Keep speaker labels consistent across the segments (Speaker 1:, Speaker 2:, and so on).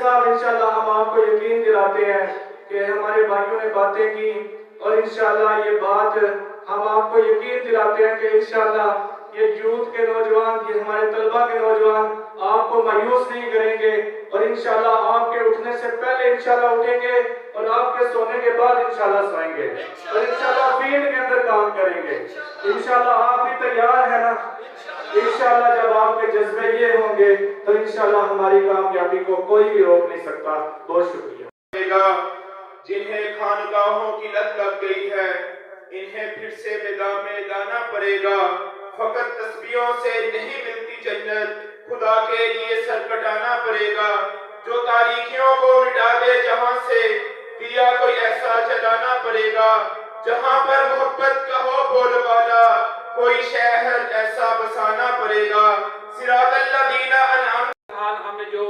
Speaker 1: साहब इंशाल्लाह हम आपको यकीन दिलाते हैं कि हमारे भाइयों ने बातें की और इंशाल्लाह ये बात हम आपको यकीन दिलाते हैं कि इंशाल्लाह ये यूथ के नौजवान, ये हमारे तलबा के नौजवान आपको मायूस नहीं करेंगे और इंशाल्लाह आपके उठने से पहले इंशाल्लाह उठेंगे और आपके सोने के बाद इंशाल्लाह सोएंगे और इंशाल्लाह फील्ड के अंदर काम करेंगे। इंशाल्लाह आप भी तैयार है ना? इंशाल्लाह जब आपके जज्बे ये होंगे तो इंशाल्लाह हमारी कामयाबी को कोई भी रोक नहीं सकता। बहुत शुक्रिया।
Speaker 2: जिन्हें खानगाहों की लत लग गई है इन्हें फिर से मैदान में लाना पड़ेगा। फकत तस्बीहों से नहीं मिलती जन्नत, खुदा के लिए सर कटाना पड़ेगा। जो तारीखियों को मिटा दे जहां से, दिया कोई ऐसा जलाना पड़ेगा। जहां पर मोहब्बत का हो बोलबाला, कोई शहर ऐसा बसाना पड़ेगा। सिरातल्लज़ीना अनअम
Speaker 3: हमने जो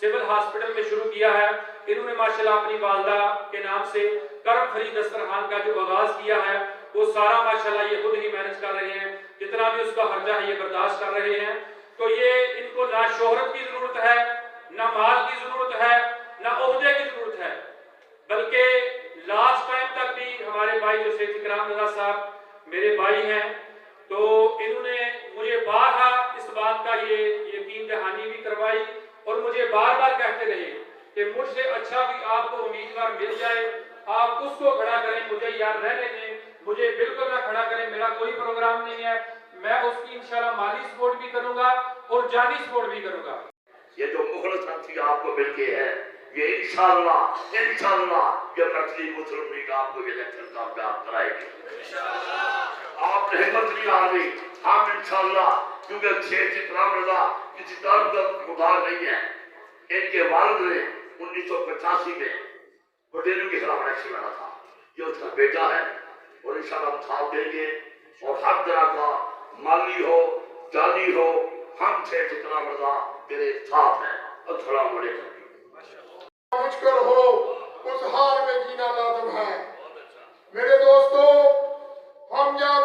Speaker 3: सिविल हॉस्पिटल में शुरू किया है, इन्होंने माशाल्लाह अपनी वालदा के नाम से करम खरीद दस्तरखान का जो आगाज किया है वो सारा माशाल्लाह ये खुद ही मैनेज कर रहे हैं। जितना भी उसका खर्चा है ये बर्दाश्त कर रहे हैं। तो ये इनको ना शोहरत की जरूरत है, ना माल की जरूरत है, ना ओहदे की जरूरत है, बल्कि लास्ट टाइम तक भी हमारे भाई जो शेख इकराम रजा साहब मेरे भाई हैं, तो इन्होंने मुझे बारहा इस बात का ये यकीन दहानी भी करवाई और मुझे बार बार कहते रहे कि मुझसे अच्छा भी आपको उम्मीदवार मिल जाए आप उसको खड़ा करें, मुझे यार रहने दें, मुझे बिल्कुल ना खड़ा करें, मेरा कोई प्रोग्राम नहीं है, मैं उसकी इंशाल्लाह माली सपोर्ट भी करूंगा और जानी सपोर्ट भी करूंगा।
Speaker 4: ये जो मोहलत साथी आपको मिल गई है ये इंशाल्लाह ये मर्कजी मुस्लिम लीग आपको ये इलेक्शन कामयाब कराएगी। आप रहमत नहीं आ रही, हम इंशाल्लाह, क्योंकि शेख इकराम रजा किसी दर्द का गुजार नहीं है। इनके वालिद ने 1985 में पटेलों के खिलाफ इलेक्शन लड़ा था, ये उसका बेटा है और इंशाल्लाह हम साथ देंगे और हर तरह का माली हो जानी हो हम शेख इकराम रजा तेरे साथ हैं। अस्सलाम वालेकुम।
Speaker 5: मुश्किल हो उस हाल में जीना लाजम है। मेरे दोस्तों, हम जब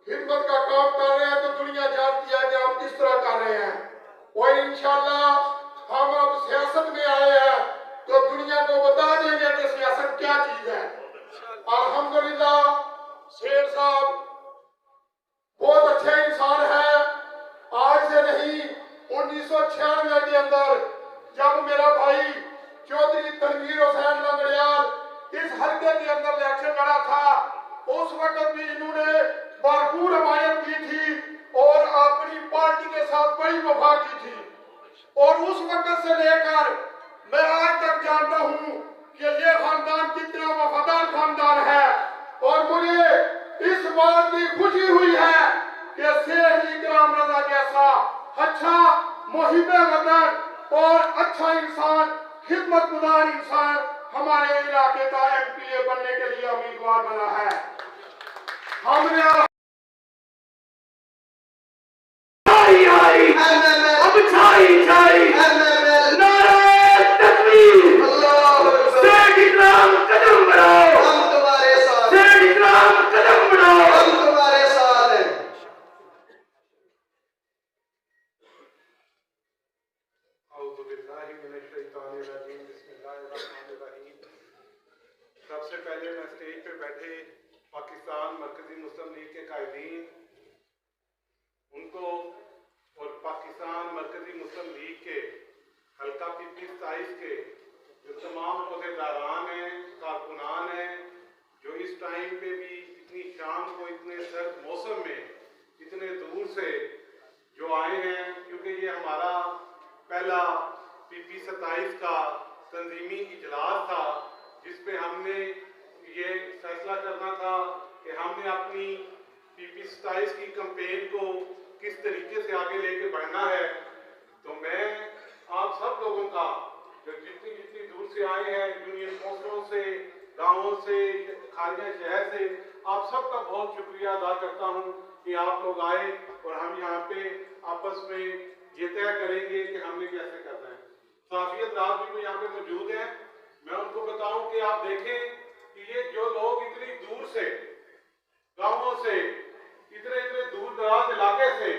Speaker 5: खिदमत का काम कर रहे हैं तो दुनिया जानती है कि हम किस तरह कर रहे हैं और इंशाल्लाह हम अब सियासत में आए हैं तो दुनिया को बता देंगे कि सियासत क्या चीज है। अल्हम्दुलिल्लाह शेर साहब बहुत अच्छे इंसान है। आज से नहीं 1996 के अंदर जब मेरा भाई चौधरी तनवीर हुसैन लंगड़ियाल इस हल्के के अंदर इलेक्शन लड़ा था, उस वक्त भी इन्होंने भरपूर हमायत की थी और अपनी पार्टी के साथ बड़ी वफा की थी और उस वक्त से लेकर मैं आज तक जानता हूं कि ये खानदान कितना वफादार खानदान है और मुझे इस बात की खुशी हुई है कि शेख इकराम रजा जैसा अच्छा मुहिब वतन और अच्छा इंसान, खिदमतगुजार इंसान हमारे इलाके का एमपीए बनने के लिए उम्मीदवार बना है। हमने
Speaker 6: सबसे पहले मैं स्टेज पे बैठे पाकिस्तान मरकजी मुस्लिम लीग के कायदीन उनको और पाकिस्तान मरकजी मुस्लिम लीग के हल्का 27 के जो तमाम अहदेदारान हैं, कारकुनान हैं, जो इस टाइम पे भी इतनी शाम को इतने सर्द मौसम में इतने दूर से जो आए हैं, क्योंकि ये हमारा पहला PP 27 का तंजीमी इजलास था जिस पे हमने ये फैसला करना था कि हमने अपनी PP 27 की कैंपेन को किस तरीके से आगे लेके बढ़ना है। तो मैं आप सब लोगों का जो जितनी जितनी दूर से आए हैं, यूनियन काउंसिलों से, गांवों से, खालिया शहर से, आप सबका बहुत शुक्रिया अदा करता हूं कि आप लोग आए और हम यहाँ पे आपस में ये तय करेंगे कि हमने कैसे करना है। साफियत राज भी यहाँ पे मौजूद है, मैं उनको बताऊं कि आप देखें कि ये जो लोग इतनी दूर से, गांवों से, इतने इतने दूर दराज इलाके से